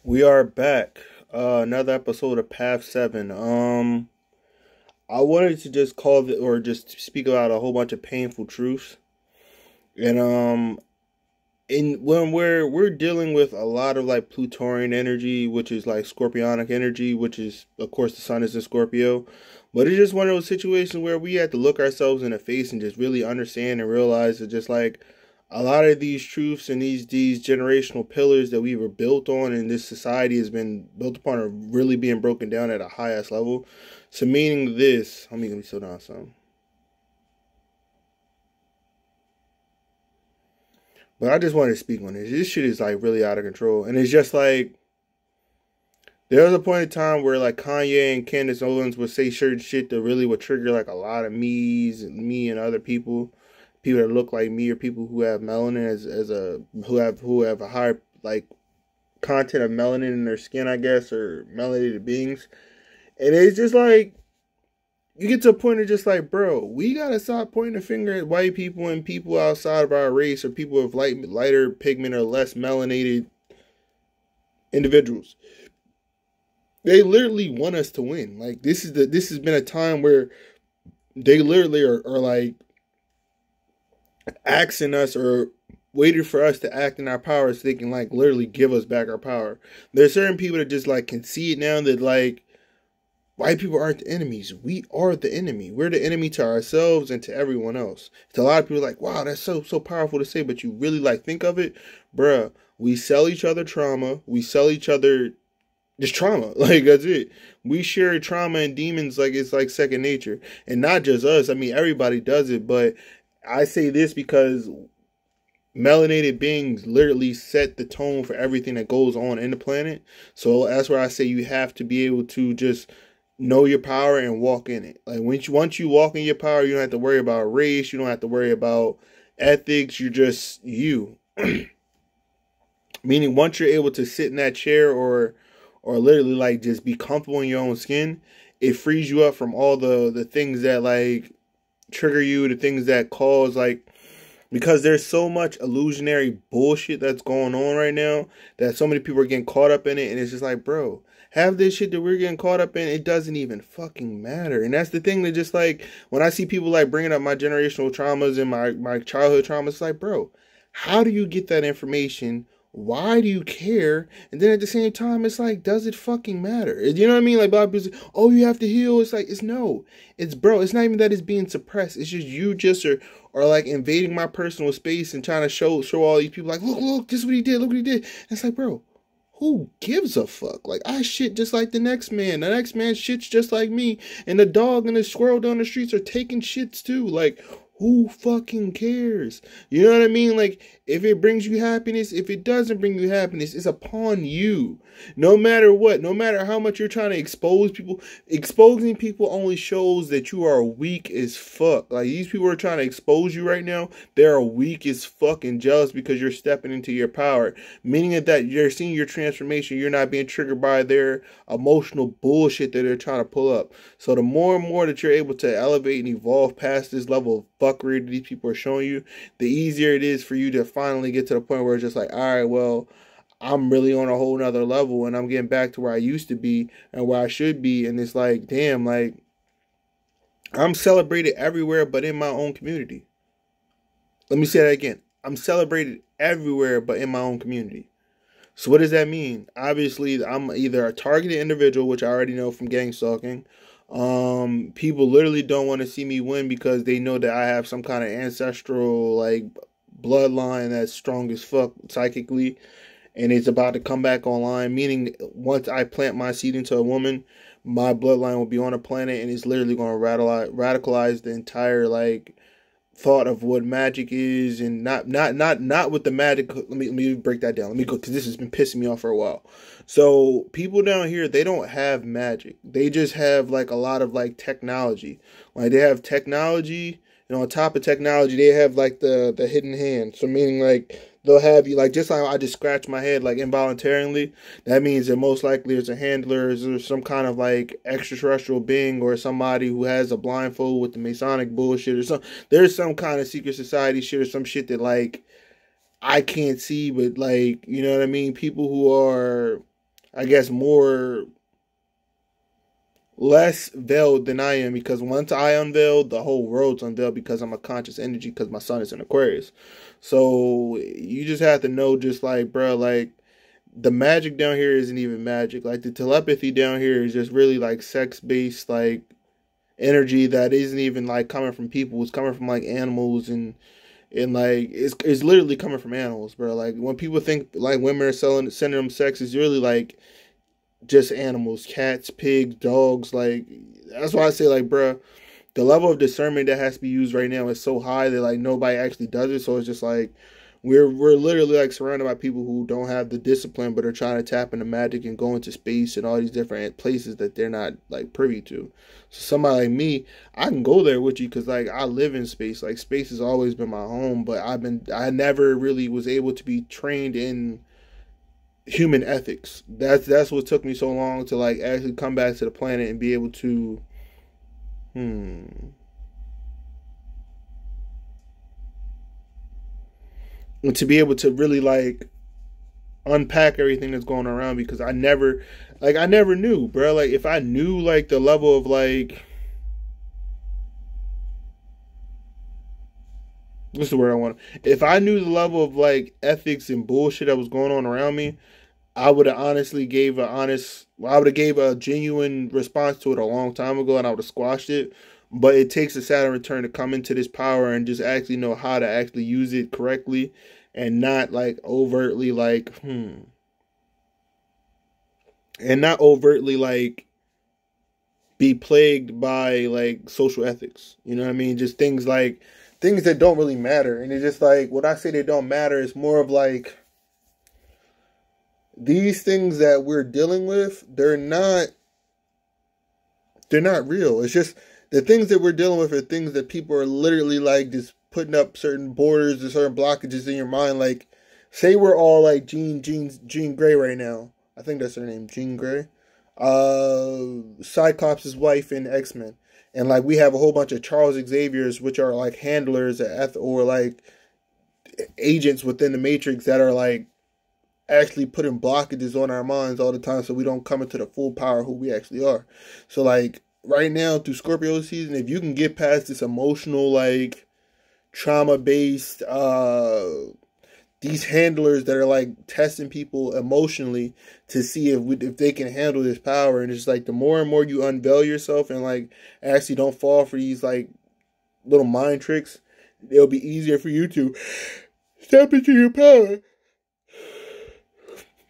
We are back. Another episode of Path 7. I wanted to just call it or just speak about a whole bunch of painful truths. And in when we're dealing with a lot of like Plutonian energy, which is like Scorpionic energy, which is of course the sun is in Scorpio. But it's just one of those situations where we have to look ourselves in the face and just really understand and realize that just like a lot of these truths and these generational pillars that we were built on and this society has been built upon are really being broken down at a highest level. So meaning this, let me slow down some. But I just wanted to speak on this. This shit is like really out of control. And it's just like there was a point in time where like Kanye and Candace Owens would say certain shit that really would trigger like a lot of me and other people that look like me or people who have melanin as a who have a higher like content of melanin in their skin, I guess, or melanated beings. And it's just like you get to a point of just like, bro, we gotta stop pointing the finger at white people and people outside of our race or people with lighter pigment or less melanated individuals. They literally want us to win. Like this has been a time where they literally are like asking us or waiting for us to act in our power so they can like literally give us back our power. There's certain people that just like can see it now that like white people aren't the enemies. We are the enemy. We're the enemy to ourselves and to everyone else. To a lot of people like, wow, that's so powerful to say, but you really like think of it, bruh. We sell each other trauma. We sell each other just trauma. Like that's it. We share trauma and demons like it's like second nature. And not just us. I mean everybody does it, but I say this because melanated beings literally set the tone for everything that goes on in the planet. So that's where I say you have to be able to just know your power and walk in it. Like once you walk in your power, you don't have to worry about race. You don't have to worry about ethics. You're just you. Meaning once you're able to sit in that chair or literally like just be comfortable in your own skin, it frees you up from all the things that like trigger you, the things that cause like, because there's so much illusionary bullshit that's going on right now that so many people are getting caught up in it, and it's just like, bro, have this shit that we're getting caught up in, it doesn't even fucking matter. And that's the thing that just like when I see people like bringing up my generational traumas and my childhood traumas, it's like, bro, how do you get that information? Why do you care? And then at the same time, it's like, does it fucking matter? You know what I mean? Like, Bob is, oh, you have to heal. It's like, it's no. It's, bro, it's not even that it's being suppressed. It's just you just are like invading my personal space and trying to show all these people, like, look, this is what he did. Look what he did. And it's like, bro, who gives a fuck? Like, I shit just like the next man. The next man shits just like me. And the dog and the squirrel down the streets are taking shits too. Like, who fucking cares? You know what I mean? Like, if it brings you happiness, if it doesn't bring you happiness, it's upon you. No matter what, no matter how much you're trying to expose people, exposing people only shows that you are weak as fuck. Like, these people are trying to expose you right now, they are weak as fuck and jealous because you're stepping into your power. Meaning that you're seeing your transformation, you're not being triggered by their emotional bullshit that they're trying to pull up. So the more and more that you're able to elevate and evolve past this level of fuckery that these people are showing you, the easier it is for you to finally get to the point where it's just like, all right, well, I'm really on a whole nother level and I'm getting back to where I used to be and where I should be. And it's like, damn, like I'm celebrated everywhere but in my own community. Let me say that again. I'm celebrated everywhere but in my own community. So what does that mean? Obviously, I'm either a targeted individual, which I already know from gang stalking. People literally don't want to see me win because they know that I have some kind of ancestral like bloodline that's strong as fuck psychically, and it's about to come back online. Meaning, once I plant my seed into a woman, my bloodline will be on a planet, and it's literally going to radicalize the entire like thought of what magic is, and not with the magic. Let me break that down. Let me go, because this has been pissing me off for a while. So people down here, they don't have magic. They just have like a lot of like technology. Like they have technology, and on top of technology, they have like the hidden hand. So meaning like they'll have you like, just like I just scratched my head like involuntarily. That means that most likely there's a handler or some kind of like extraterrestrial being or somebody who has a blindfold with the Masonic bullshit or something. There's some kind of secret society shit or some shit that like I can't see, but like, you know what I mean? People who are I guess, more less veiled than I am, because once I unveil, the whole world's unveiled because I'm a conscious energy because my sun is in Aquarius. So you just have to know, just like, bro, like the magic down here isn't even magic. Like the telepathy down here is just really like sex based, like energy that isn't even like coming from people. It's coming from like animals, and like it's literally coming from animals, bro. Like when people think like women are sending them sex, it's really like just animals, cats, pigs, dogs. Like that's why I say, like, bro, the level of discernment that has to be used right now is so high that like nobody actually does it. So it's just like we're literally like surrounded by people who don't have the discipline but are trying to tap into magic and go into space and all these different places that they're not like privy to. So somebody like me, I can go there with you because like I live in space. Like space has always been my home, but I never really was able to be trained in human ethics. That's what took me so long to like actually come back to the planet and be able to and to be able to really like unpack everything that's going around, because I never knew, bro. Like if I knew like the level of like, what's the word I want, if I knew the level of like ethics and bullshit that was going on around me, I would have honestly I would have gave a genuine response to it a long time ago, and I would have squashed it. But it takes a Saturn return to come into this power and just actually know how to actually use it correctly, and not like overtly like and not overtly like be plagued by like social ethics. You know what I mean? Just things that don't really matter. And it's just like, when I say they don't matter, it's more of like these things that we're dealing with, they're not real. It's just the things that we're dealing with are things that people are literally like just putting up certain borders or certain blockages in your mind. Like, say we're all like Jean Grey right now. I think that's her name, Jean Grey. Cyclops' wife in X-Men. And like we have a whole bunch of Charles Xaviers, which are like handlers or like agents within the Matrix that are like actually putting blockages on our minds all the time so we don't come into the full power of who we actually are. So like right now through Scorpio season, if you can get past this emotional like trauma based these handlers that are like testing people emotionally to see if they can handle this power, and it's like the more and more you unveil yourself and like actually don't fall for these like little mind tricks, it'll be easier for you to step into your power.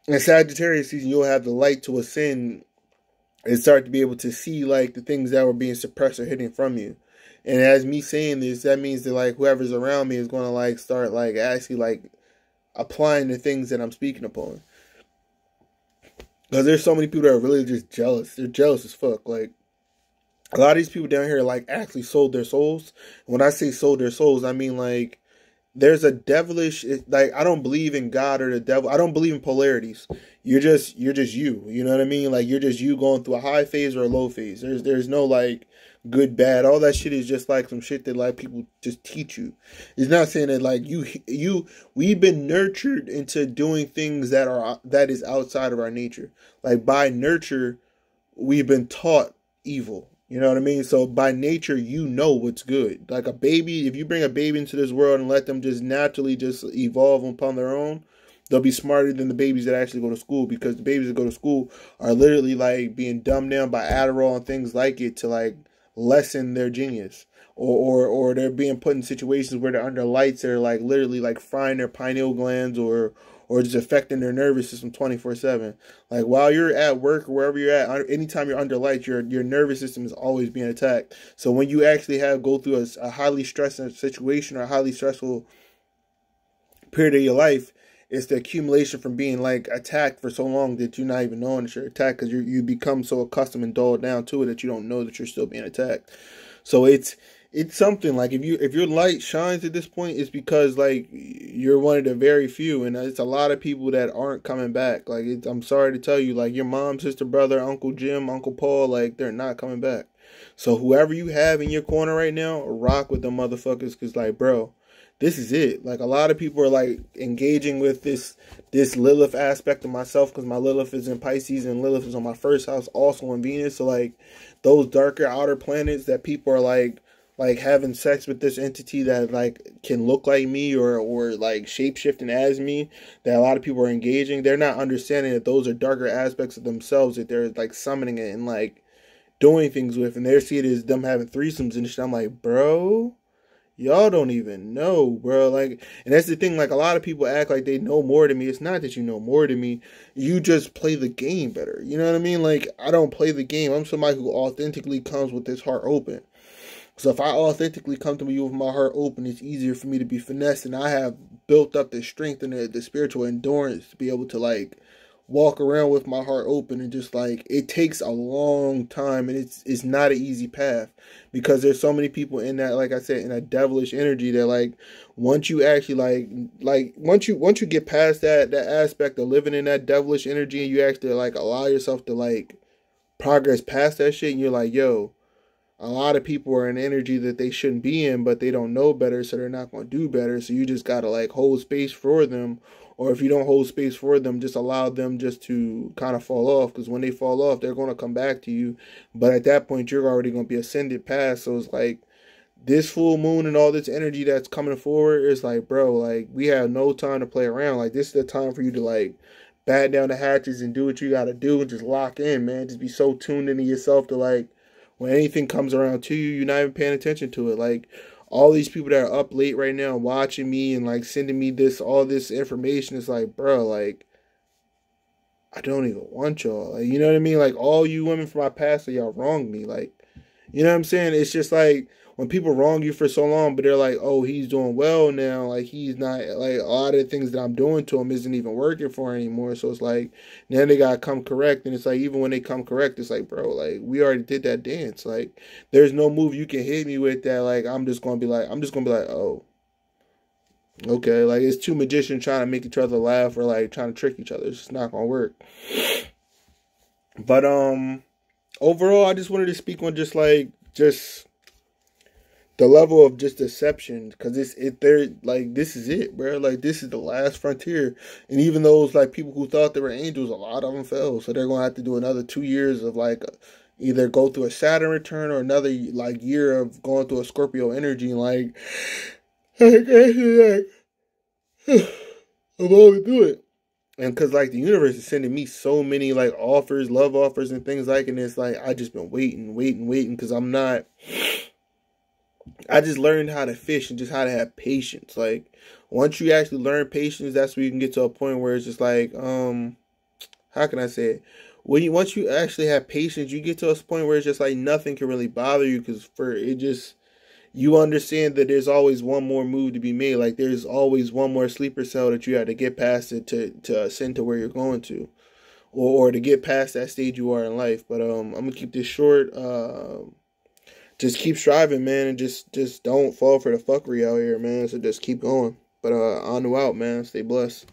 In Sagittarius season, you'll have the light to ascend and start to be able to see like the things that were being suppressed or hidden from you. And as me saying this, that means that like whoever's around me is going to like start like actually like applying the things that I'm speaking upon. Because there's so many people that are really just jealous. They're jealous as fuck. Like a lot of these people down here like actually sold their souls. When I say sold their souls, I mean like there's a devilish, like I don't believe in God or the devil. I don't believe in polarities. You're just you. You know what I mean? Like you're just you going through a high phase or a low phase. There's no like good, bad. All that shit is just like some shit that like people just teach you. It's not saying that like we've been nurtured into doing things that is outside of our nature. Like by nurture, we've been taught evil. You know what I mean? So by nature, you know what's good. Like a baby, if you bring a baby into this world and let them just naturally just evolve upon their own, they'll be smarter than the babies that actually go to school, because the babies that go to school are literally like being dumbed down by Adderall and things like it to like lessen their genius. Or they're being put in situations where they're under lights that are like literally like frying their pineal glands or just affecting their nervous system 24/7. Like while you're at work or wherever you're at, anytime you're under lights, your nervous system is always being attacked. So when you actually go through a highly stressful situation or a highly stressful period of your life, it's the accumulation from being like attacked for so long that you're not even knowing that you're attacked, because you become so accustomed and dulled down to it that you don't know that you're still being attacked. So it's something like if your light shines at this point, it's because like you're one of the very few, and it's a lot of people that aren't coming back. Like I'm sorry to tell you, like your mom, sister, brother, Uncle Jim, Uncle Paul, like they're not coming back. So whoever you have in your corner right now, rock with them motherfuckers, because like bro, this is it. Like, a lot of people are like engaging with this Lilith aspect of myself, because my Lilith is in Pisces and Lilith is on my first house, also in Venus. So like those darker outer planets that people are like having sex with this entity that like can look like me, or like shape shifting as me, that a lot of people are engaging. They're not understanding that those are darker aspects of themselves that they're like summoning it and like doing things with, and they see it as them having threesomes and shit. I'm like, bro, y'all don't even know, bro. Like, and that's the thing. Like, a lot of people act like they know more than me. It's not that you know more than me. You just play the game better. You know what I mean? Like, I don't play the game. I'm somebody who authentically comes with his heart open. So if I authentically come to you with my heart open, it's easier for me to be finessed, and I have built up the strength and the spiritual endurance to be able to like walk around with my heart open. And just like, it takes a long time, and it's not an easy path, because there's so many people in that, like I said, in that devilish energy that like once you actually once you get past that aspect of living in that devilish energy, and you actually like allow yourself to like progress past that shit, and you're like, yo, a lot of people are in energy that they shouldn't be in, but they don't know better, so they're not going to do better. So you just got to like hold space for them. Or if you don't hold space for them, just allow them just to kind of fall off, because when they fall off, they're going to come back to you. But at that point, you're already going to be ascended past. So it's like this full moon and all this energy that's coming forward is like, bro, like we have no time to play around. Like, this is the time for you to like bat down the hatches and do what you got to do, and just lock in, man. Just be so tuned into yourself to like, when anything comes around to you, you're not even paying attention to it. Like, all these people that are up late right now watching me and like sending me all this information, is like, bro, like, I don't even want y'all. Like, you know what I mean? Like, all you women from my past, y'all wronged me. Like, you know what I'm saying? It's just like, when people wrong you for so long, but they're like, oh, he's doing well now. Like, he's not, like, a lot of the things that I'm doing to him isn't even working for him anymore. So it's like, now they got to come correct. And it's like, even when they come correct, it's like, bro, like, we already did that dance. Like, there's no move you can hit me with that. Like, I'm just going to be like, oh, okay. Like, it's two magicians trying to make each other laugh, or like trying to trick each other. It's just not going to work. But, overall, I just wanted to speak on just the level of just deception, because they're like, this is it, bro. Like, this is the last frontier. And even those like people who thought they were angels, a lot of them fell. So they're gonna have to do another 2 years of like either go through a Saturn return, or another like year of going through a Scorpio energy. Like, like I'm always do it. And because like the universe is sending me so many like offers, love offers and things like, and it's like I just been waiting, because I just learned how to fish and just how to have patience. Like, once you actually learn patience, that's where you can get to a point where it's just like, how can I say it? Once you actually have patience, you get to a point where it's just like nothing can really bother you, because you understand that there's always one more move to be made. Like, there's always one more sleeper cell that you have to get past it to ascend to where you're going to, or to get past that stage you are in life. But I'm gonna keep this short. Just keep striving, man, and just don't fall for the fuckery out here, man. So just keep going. But on and out, man. Stay blessed.